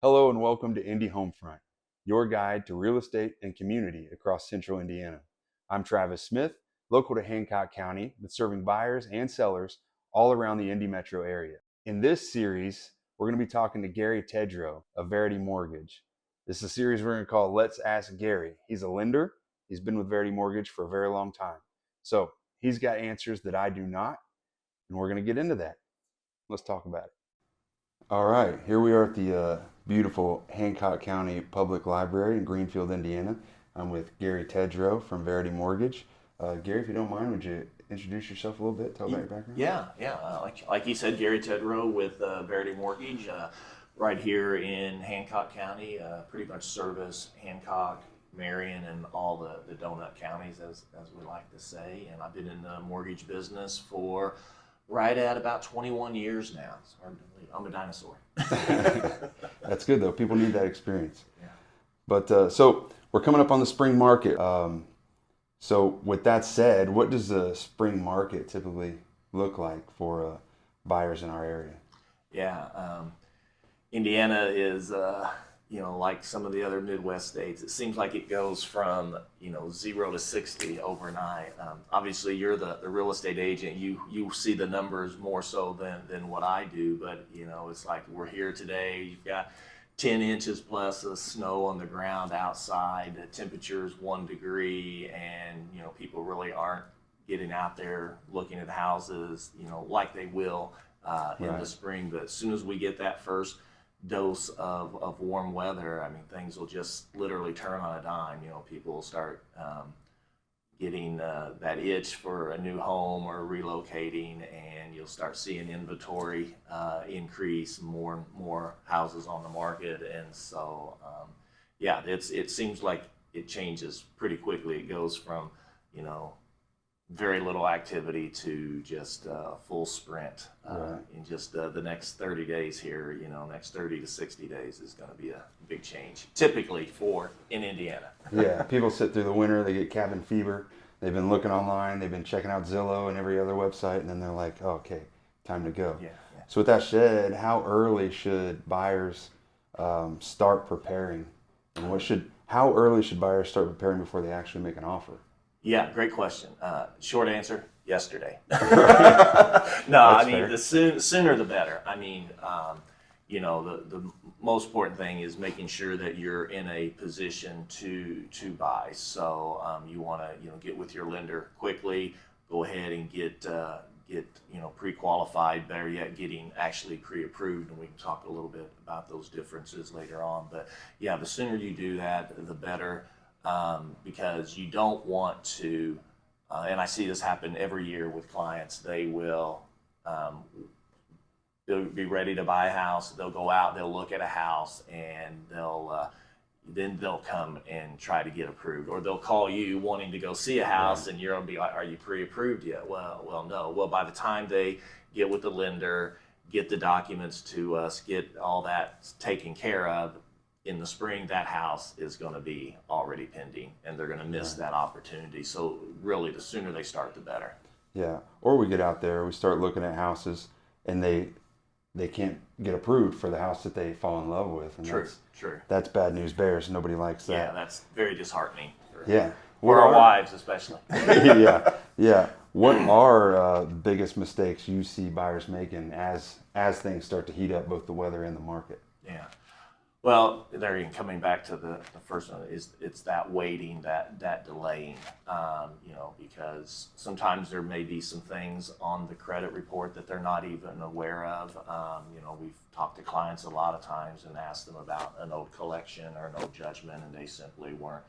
Hello and welcome to Indy Homefront, your guide to real estate and community across central Indiana. I'm Travis Smith, local to Hancock County, but serving buyers and sellers all around the Indy metro area. In this series, we're going to be talking to Gary Tedrow of Verity Mortgage. This is a series we're going to call Let's Ask Gary. He's a lender. He's been with Verity Mortgage for a very long time. So he's got answers that I do not, and we're going to get into that. Let's talk about it. All right, here we are at the beautiful Hancock County Public Library in Greenfield, Indiana. I'm with Gary Tedrow from Verity Mortgage. Gary, if you don't mind, would you introduce yourself a little bit, tell about your background? Yeah. Like you said, Gary Tedrow with Verity Mortgage, right here in Hancock County. Pretty much service Hancock, Marion, and all the donut counties, as we like to say. And I've been in the mortgage business for right at about 21 years now. It's hard to believe. I'm a dinosaur. That's good, though. People need that experience. Yeah. But so we're coming up on the spring market. So with that said, what does the spring market typically look like for buyers in our area? Yeah. Indiana is, like some of the other Midwest states, it seems like it goes from, 0 to 60 overnight. Obviously, you're the real estate agent. You see the numbers more so than what I do, but, it's like we're here today. You've got 10 inches plus of snow on the ground outside. The temperature is 1 degree, and, people really aren't getting out there looking at houses, like they will in the spring. But as soon as we get that first dose of warm weather, I mean, things will just literally turn on a dime. People will start getting that itch for a new home or relocating, and you'll start seeing inventory increase, more and more houses on the market. And so, it seems like it changes pretty quickly. It goes from, very little activity to just full sprint in just the next 30 days here. Next 30 to 60 days is going to be a big change, typically in Indiana. Yeah, people sit through the winter, they get cabin fever. They've been looking online, they've been checking out Zillow and every other website, and then they're like, oh, okay, time to go. Yeah. So with that said, how early should buyers start preparing? And how early should buyers start preparing before they actually make an offer? Yeah, great question. Short answer, yesterday. No, That's I mean, fair. the sooner the better. I mean, the most important thing is making sure that you're in a position to buy. So you want to get with your lender quickly. Go ahead and get pre-qualified. Better yet, getting actually pre-approved, and we can talk a little bit about those differences later on. But yeah, the sooner you do that, the better. Because you don't want to, and I see this happen every year with clients. They'll be ready to buy a house. They'll go out, they'll look at a house, and then they'll come and try to get approved, or they'll call you wanting to go see a house, and you're gonna be like, "Are you pre-approved yet?" Well, no. Well, by the time they get with the lender, get the documents to us, get all that taken care of, in the spring, that house is going to be already pending, and they're going to miss that opportunity. So really, the sooner they start, the better. Yeah, or we get out there, we start looking at houses, and they can't get approved for the house that they fall in love with. And True. That's bad news bears. Nobody likes that. Yeah, that's very disheartening. Yeah. For our wives, especially. Yeah. What are the biggest mistakes you see buyers making as things start to heat up, both the weather and the market? Yeah. Well, there, coming back to the first one, it's that waiting, that delaying, because sometimes there may be some things on the credit report that they're not even aware of. We've talked to clients a lot of times and asked them about an old collection or an old judgment, and they simply weren't,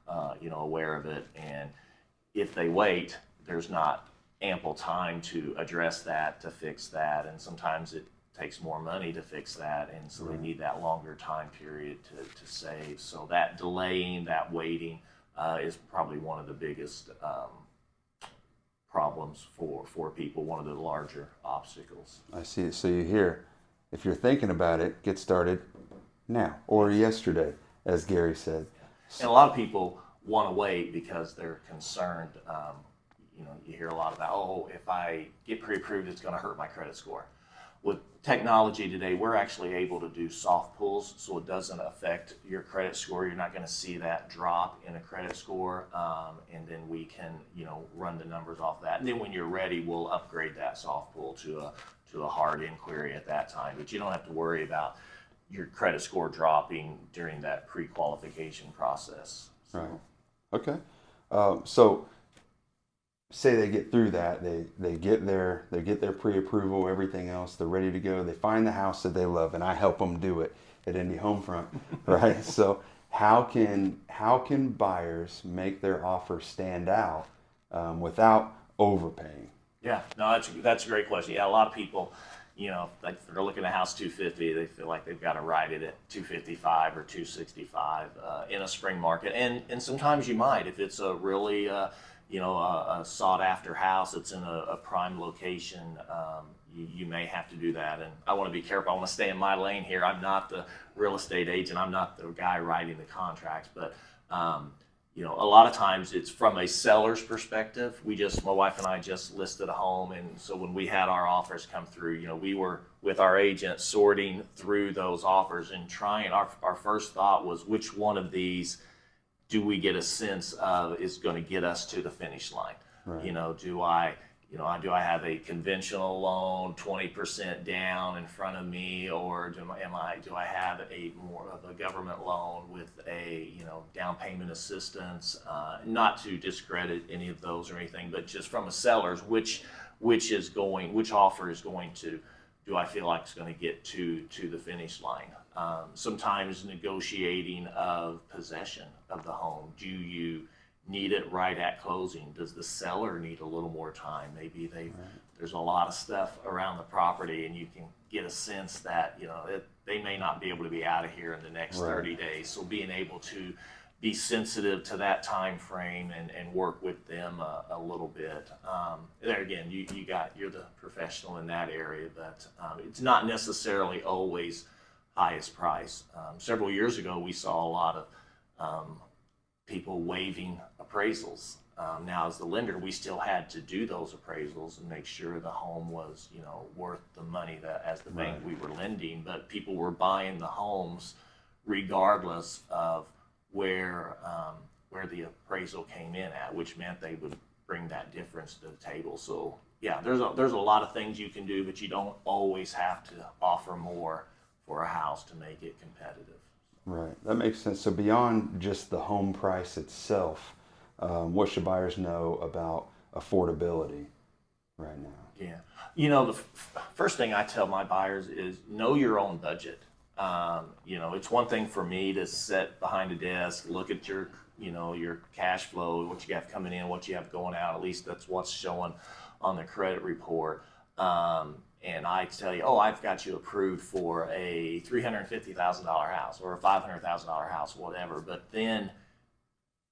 aware of it. And if they wait, there's not ample time to address that, to fix that, and sometimes it takes more money to fix that, and so they need that longer time period to save. So that delaying, that waiting is probably one of the biggest problems for people, one of the larger obstacles. I see. So you hear, if you're thinking about it, get started now or yesterday, as Gary said. And a lot of people want to wait because they're concerned. You hear a lot about, if I get pre-approved, it's going to hurt my credit score. with technology today, we're actually able to do soft pulls, so it doesn't affect your credit score. You're not going to see that drop in a credit score, and then we can, run the numbers off that. And then when you're ready, we'll upgrade that soft pull to a hard inquiry at that time. But you don't have to worry about your credit score dropping during that pre-qualification process. So. Right. Okay. So say they get through that, they get their pre-approval, everything else, they're ready to go, they find the house that they love, and I help them do it at Indy Homefront, right? So how can buyers make their offer stand out without overpaying? Yeah, no, that's a great question. Yeah, a lot of people, like they're looking at house 250, they feel like they've got to ride it at 255 or 265 in a spring market, and sometimes you might if it's a really a sought-after house that's in a prime location. You may have to do that, and I want to be careful. I want to stay in my lane here. I'm not the real estate agent. I'm not the guy writing the contracts, but a lot of times it's from a seller's perspective. My wife and I just listed a home, and so when we had our offers come through, we were with our agent sorting through those offers and trying. Our first thought was, which one of these do we get a sense of is going to get us to the finish line? Right. Do I have a conventional loan, 20% down in front of me, or do I have a more of a government loan with a down payment assistance? Not to discredit any of those or anything, but just from a seller's, which offer is going to, do I feel like it's going to get to the finish line? Sometimes negotiating of possession of the home. Do you need it right at closing? Does the seller need a little more time? Maybe there's a lot of stuff around the property, and you can get a sense that they may not be able to be out of here in the next 30 days. So being able to be sensitive to that time frame and work with them a little bit. There again, you're the professional in that area, but it's not necessarily always highest price. Several years ago, we saw a lot of people waiving appraisals. Now, as the lender, we still had to do those appraisals and make sure the home was, worth the money that as the bank we were lending. But people were buying the homes regardless of where the appraisal came in at, which meant they would bring that difference to the table. So yeah, there's a lot of things you can do, but you don't always have to offer more for a house to make it competitive. Right, that makes sense. So beyond just the home price itself, what should buyers know about affordability right now? Yeah, the first thing I tell my buyers is know your own budget. It's one thing for me to sit behind a desk, look at your cash flow, what you have coming in, what you have going out. At least that's what's showing on the credit report. And I tell you, I've got you approved for a $350,000 house or a $500,000 house, whatever. But then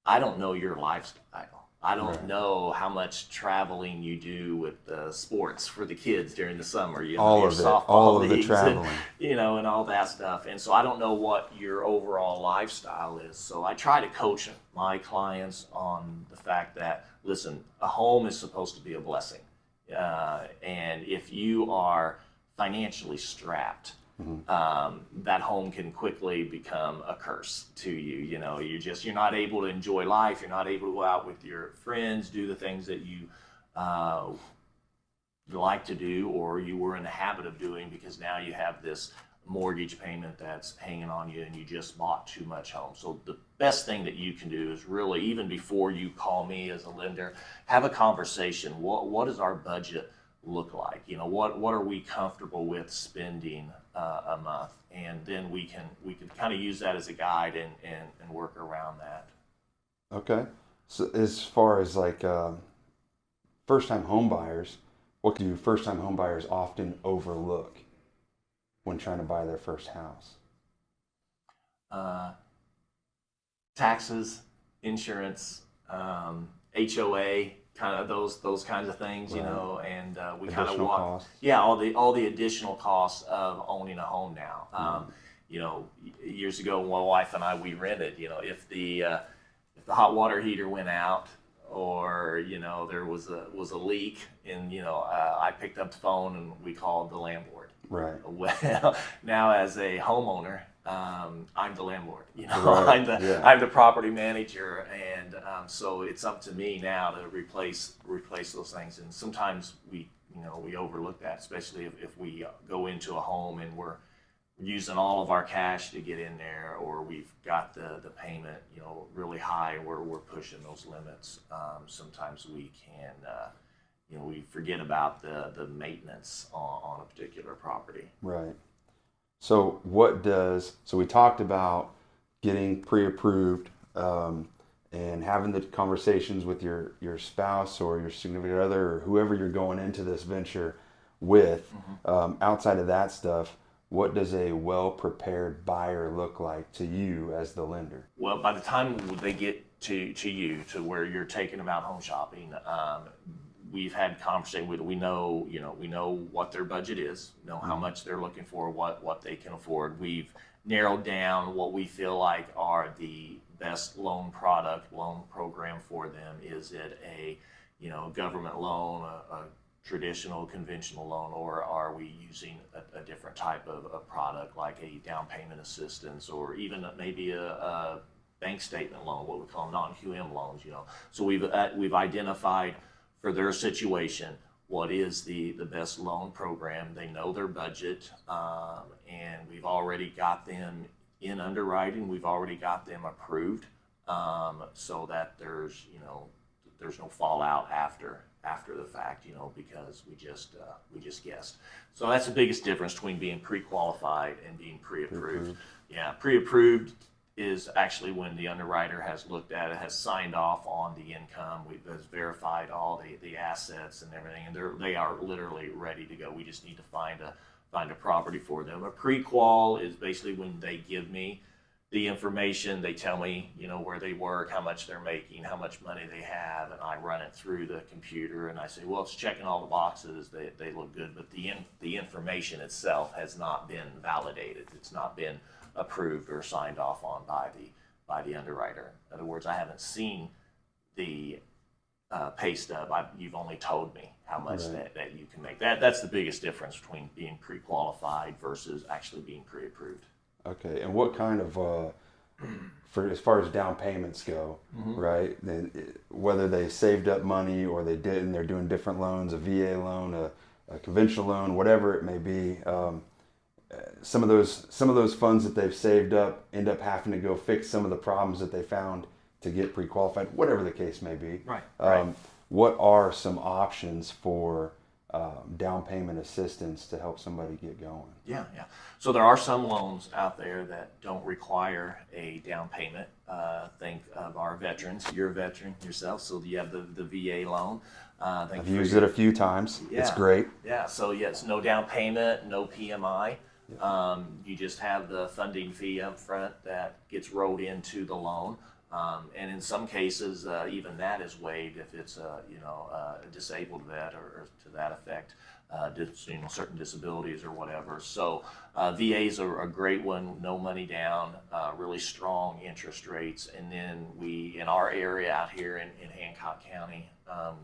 I don't know your lifestyle. I don't know how much traveling you do with the sports for the kids during the summer. All of the traveling. And all that stuff. And so I don't know what your overall lifestyle is. So I try to coach my clients on the fact that, listen, a home is supposed to be a blessing. And if you are financially strapped, that home can quickly become a curse to you. You're not able to enjoy life. You're not able to go out with your friends, do the things that you like to do, or you were in the habit of doing, because now you have this mortgage payment that's hanging on you, and you just bought too much home. So the best thing that you can do is really, even before you call me as a lender, have a conversation. What does our budget look like? What are we comfortable with spending a month? And then we can kind of use that as a guide and work around that. Okay. So as far as like first-time home buyers, what do first-time home buyers often overlook when trying to buy their first house? Taxes, insurance, HOA, kind of those kinds of things, and we kind of walk. Costs. Yeah, all the additional costs of owning a home now. Years ago, my wife and I, we rented. If the hot water heater went out, or there was a leak, and I picked up the phone and we called the landlord. Right. Well, now as a homeowner, I'm the landlord. Right. I'm the property manager, and so it's up to me now to replace those things. And sometimes we overlook that, especially if we go into a home and we're using all of our cash to get in there, or we've got the payment really high, and we're pushing those limits. Sometimes we can we forget about the maintenance on a particular property. Right. So so we talked about getting pre-approved, and having the conversations with your spouse or your significant other or whoever you're going into this venture with. Outside of that stuff, what does a well-prepared buyer look like to you as the lender? Well, by the time they get to you, to where you're taking them out home shopping, we've had conversation with, we know what their budget is, know how much they're looking for, what they can afford. We've narrowed down what we feel like are the best loan program for them. Is it a government loan, a traditional conventional loan, or are we using a different type of product like a down payment assistance, or even maybe a bank statement loan, what we call non-QM loans? So we've identified for their situation what is the best loan program. They know their budget, and we've already got them in underwriting. We've already got them approved, so that there's no fallout after the fact, because we just guessed. So that's the biggest difference between being pre-qualified and being pre-approved. Yeah, pre-approved is actually when the underwriter has looked at it, has signed off on the income, has verified all the assets and everything, and they are literally ready to go. We just need to find a property for them. A pre-qual is basically when they give me the information, they tell me, where they work, how much they're making, how much money they have, and I run it through the computer, and I say, well, it's checking all the boxes, they look good, but the information itself has not been validated. It's not been approved or signed off on by the underwriter. In other words, I haven't seen the pay stub. You've only told me how much that you can make. That's the biggest difference between being pre-qualified versus actually being pre-approved. Okay, and what kind of for as far as down payments go, right? Then whether they saved up money or they didn't, they're doing different loans, a VA loan, a conventional loan, whatever it may be. Some of those funds that they've saved up end up having to go fix some of the problems that they found to get pre-qualified, whatever the case may be. Right. What are some options for down payment assistance to help somebody get going? Yeah. So there are some loans out there that don't require a down payment. Think of our veterans. You're a veteran yourself, so you have the VA loan. I've used it a few times. Yeah. It's great. Yeah. So it's no down payment, no PMI. You just have the funding fee up front that gets rolled into the loan. And in some cases, even that is waived if it's a disabled vet or to that effect, certain disabilities or whatever. So VAs are a great one, no money down, really strong interest rates. And then in our area out here in Hancock County,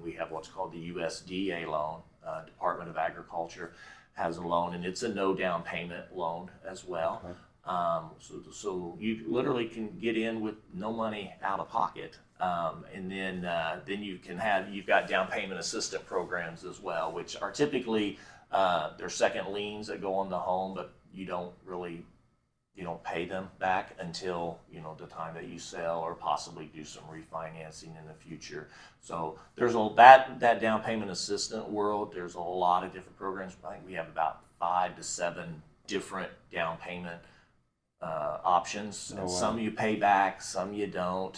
we have what's called the USDA loan, Department of Agriculture has a loan, and it's a no down payment loan as well. Okay. So you literally can get in with no money out of pocket, and then you've got down payment assistant programs as well, which are typically they're second liens that go on the home, but you don't pay them back until the time that you sell or possibly do some refinancing in the future. So there's that down payment assistant world. There's a lot of different programs. I think we have about 5 to 7 different down payment options. And some you pay back, some you don't.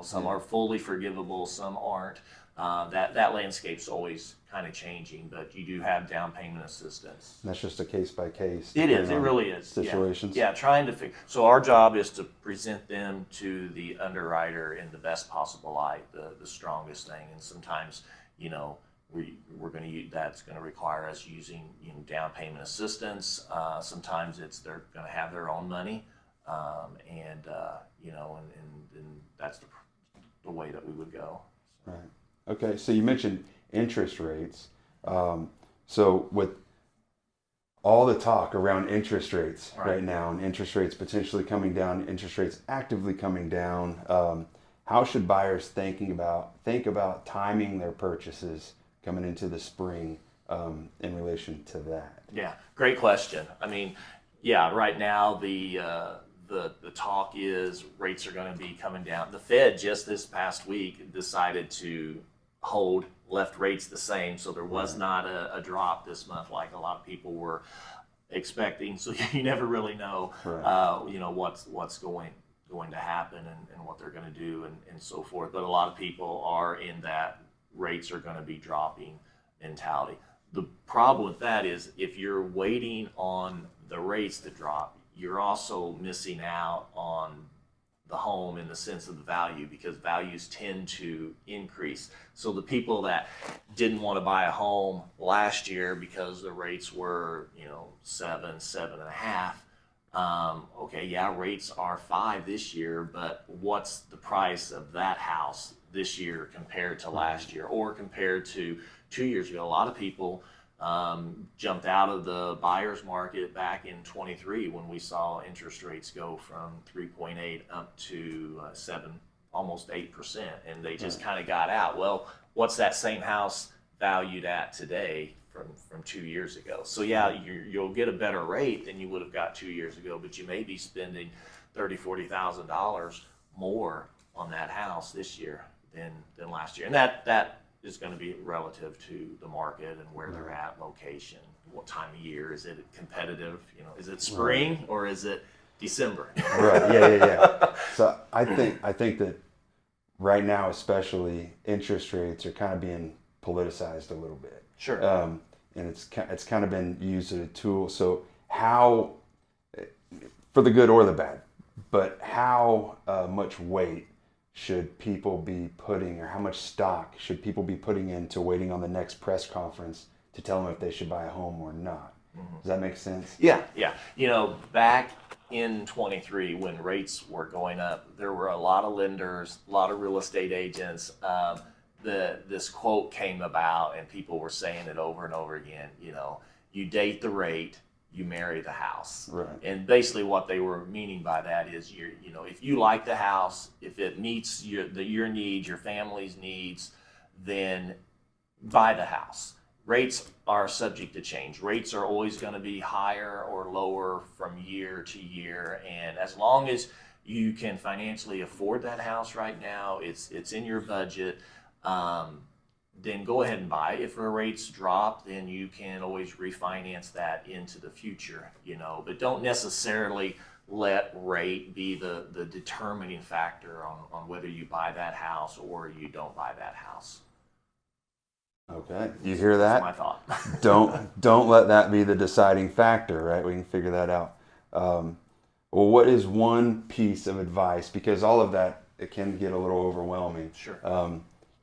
Some are fully forgivable, some aren't. That landscape's always kind of changing, but you do have down payment assistance. And that's just a case by case. It is. It really is. Situations. Yeah. Trying to figure. So our job is to present them to the underwriter in the best possible light, the strongest thing. And sometimes, we're going to use that's going to require us using down payment assistance. Sometimes they're going to have their own money, and that's the way that we would go. Right. Okay. So you mentioned interest rates. So with all the talk around interest rates Right. right now, and interest rates potentially coming down, interest rates actively coming down. How should buyers think about timing their purchases coming into the spring in relation to that? Yeah, great question. I mean, yeah, right now the talk is rates are going to be coming down. The Fed just this past week decided to left rates the same, so there was not a drop this month like a lot of people were expecting. So you never really know, Right. what's going to happen and what they're going to do and so forth. But a lot of people are in that rates are going to be dropping mentality. The problem with that is if you're waiting on the rates to drop, you're also missing out on the home in the sense of the value, because values tend to increase. So the people that didn't want to buy a home last year because the rates were, 7.5. Okay, yeah, rates are 5 this year, but what's the price of that house this year compared to last year or compared to 2 years ago? A lot of people jumped out of the buyer's market back in 23 when we saw interest rates go from 3.8 up to 7, almost 8%, and they just kind of got out. Well, what's that same house valued at today from 2 years ago? So yeah, you'll get a better rate than you would have got 2 years ago, but you may be spending $30,000-$40,000 more on that house this year than last year, and that is going to be relative to the market and where they're at, location, what time of year. Is it competitive? Is it spring or is it December? Right. Yeah. So I think that right now, especially, interest rates are kind of being politicized a little bit. Sure. And it's kind of been used as a tool. So how, for the good or the bad, but how much weight should people be putting, or how much stock should people be putting into waiting on the next press conference to tell them if they should buy a home or not? Does that make sense? Yeah. Back in 23 when rates were going up, there were a lot of lenders, a lot of real estate agents. This quote came about and people were saying it over and over again, you date the rate, you marry the house. Right. And basically what they were meaning by that is if you like the house, if it meets your needs, your family's needs, then buy the house. Rates are subject to change. Rates are always going to be higher or lower from year to year, and as long as you can financially afford that house right now, it's in your budget, then go ahead and buy. If the rates drop, then you can always refinance that into the future, but don't necessarily let rate be the determining factor on whether you buy that house or you don't buy that house. Okay, you hear that? That's my thought. don't let that be the deciding factor, right? We can figure that out. Well, what is one piece of advice? Because all of that, it can get a little overwhelming. Sure.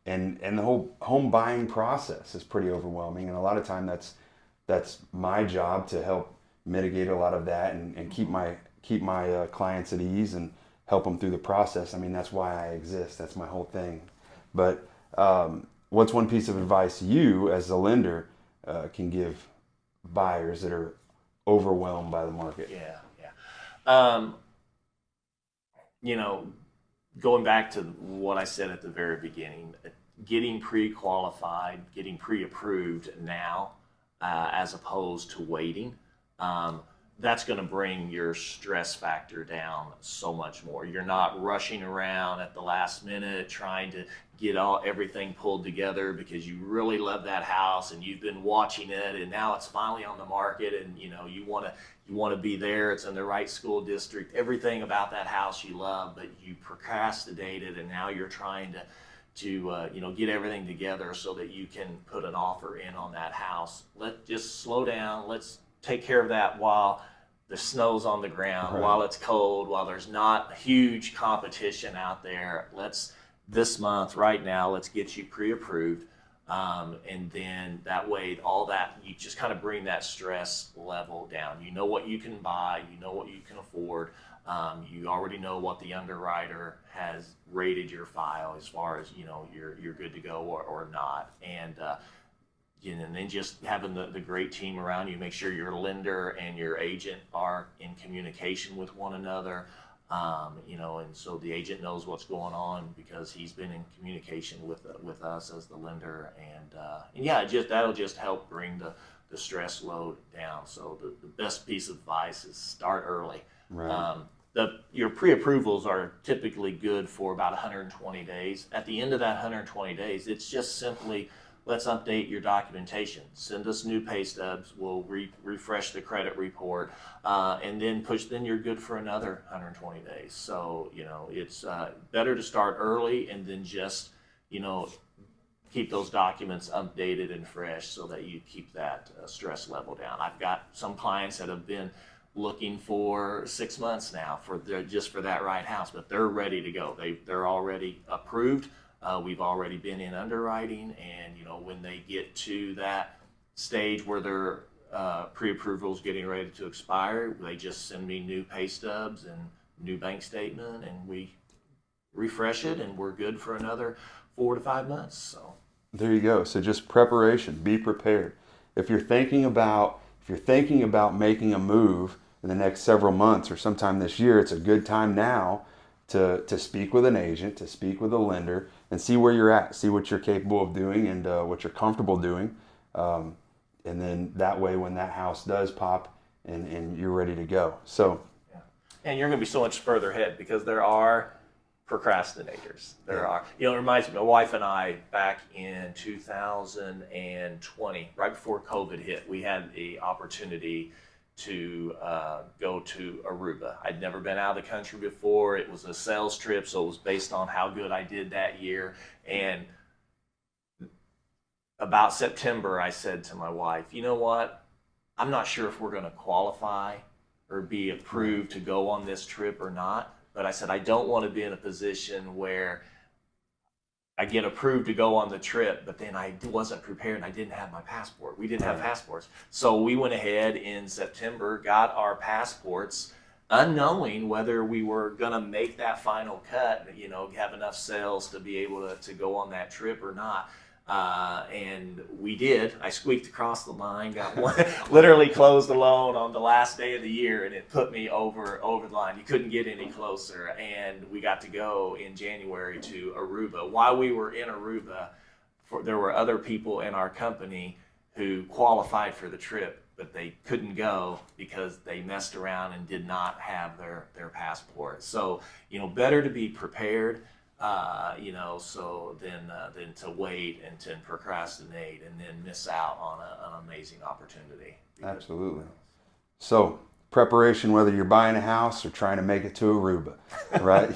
And the whole home buying process is pretty overwhelming, and a lot of time that's my job to help mitigate a lot of that and keep my clients at ease and help them through the process. I mean, that's why I exist. That's my whole thing. But what's one piece of advice you, as a lender, can give buyers that are overwhelmed by the market? Yeah. Going back to what I said at the very beginning, getting pre-qualified, getting pre-approved now, as opposed to waiting, that's going to bring your stress factor down so much more. You're not rushing around at the last minute trying to get everything pulled together because you really love that house and you've been watching it and now it's finally on the market, and you want to be there. It's in the right school district, everything about that house you love, but you procrastinated and now you're trying to get everything together so that you can put an offer in on that house. Let's just slow down. Let's take care of that while the snow's on the ground, right, while it's cold, while there's not huge competition out there. This month, right now, let's get you pre-approved. And then that way, all that, you just kind of bring that stress level down. You know what you can buy, you know what you can afford. You already know what the underwriter has rated your file as far as, you're good to go or not. And and then just having the great team around you, make sure your lender and your agent are in communication with one another. And so the agent knows what's going on because he's been in communication with us as the lender, and yeah, that'll just help bring the stress load down. So the best piece of advice is start early. Right. Your pre-approvals are typically good for about 120 days. At the end of that 120 days, it's just simply, let's update your documentation. Send us new pay stubs. We'll refresh the credit report, and then you're good for another 120 days. So, it's better to start early and then just, keep those documents updated and fresh so that you keep that stress level down. I've got some clients that have been looking for 6 months now just for that right house, but they're ready to go. They're already approved. We've already been in underwriting, and when they get to that stage where their pre-approval is getting ready to expire, they just send me new pay stubs and new bank statement, and we refresh it, and we're good for another 4 to 5 months. So there you go. So just preparation, be prepared. If you're thinking about making a move in the next several months or sometime this year, it's a good time now to speak with an agent, to speak with a lender, and see where you're at, see what you're capable of doing and what you're comfortable doing. And then that way, when that house does pop and you're ready to go. So, yeah. And you're going to be so much further ahead because there are procrastinators. It reminds me, my wife and I, back in 2020, right before COVID hit, we had the opportunity to go to Aruba. I'd never been out of the country before. It was a sales trip, so it was based on how good I did that year. And about September, I said to my wife, you know what? I'm not sure if we're going to qualify or be approved to go on this trip or not. But I said, I don't want to be in a position where I get approved to go on the trip, but then I wasn't prepared and I didn't have my passport. We didn't have passports. So we went ahead in September, got our passports, unknowing whether we were going to make that final cut, have enough sales to be able to go on that trip or not. And we did. I squeaked across the line, got one, literally closed the loan on the last day of the year, and it put me over the line. You couldn't get any closer, and we got to go in January to Aruba. While we were in Aruba, there were other people in our company who qualified for the trip, but they couldn't go because they messed around and did not have their passport. So, better to be prepared. Than to wait and to procrastinate and then miss out on an amazing opportunity. Absolutely. So preparation, whether you're buying a house or trying to make it to Aruba, right?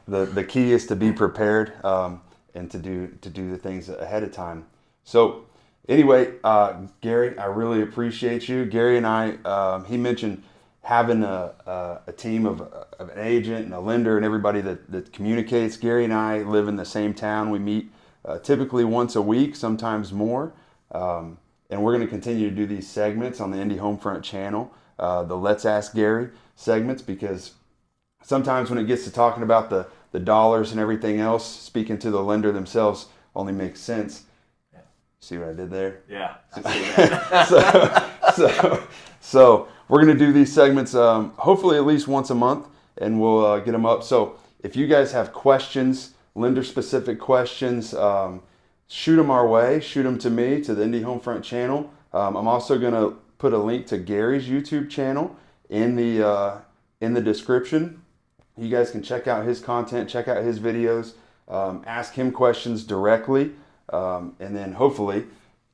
The key is to be prepared and to do the things ahead of time. So anyway, Gary, I really appreciate you. Gary and I, he mentioned having a team of an agent and a lender and everybody that communicates. Gary and I live in the same town. We meet typically once a week, sometimes more. And we're going to continue to do these segments on the Indy Homefront channel, the Let's Ask Gary segments, because sometimes when it gets to talking about the dollars and everything else, speaking to the lender themselves only makes sense. Yeah. See what I did there? Yeah. I see that. So we're going to do these segments hopefully at least once a month, and we'll get them up. So if you guys have questions, lender-specific questions, shoot them our way. Shoot them to me, to the Indy Homefront channel. I'm also going to put a link to Gary's YouTube channel in the description. You guys can check out his content, check out his videos, ask him questions directly, and then hopefully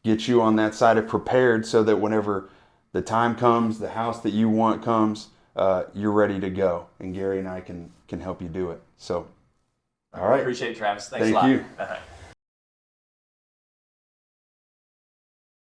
get you on that side of prepared so that whenever the time comes, the house that you want comes, you're ready to go. And Gary and I can help you do it. So, all right. Appreciate it, Travis. Thanks a lot. Thank you.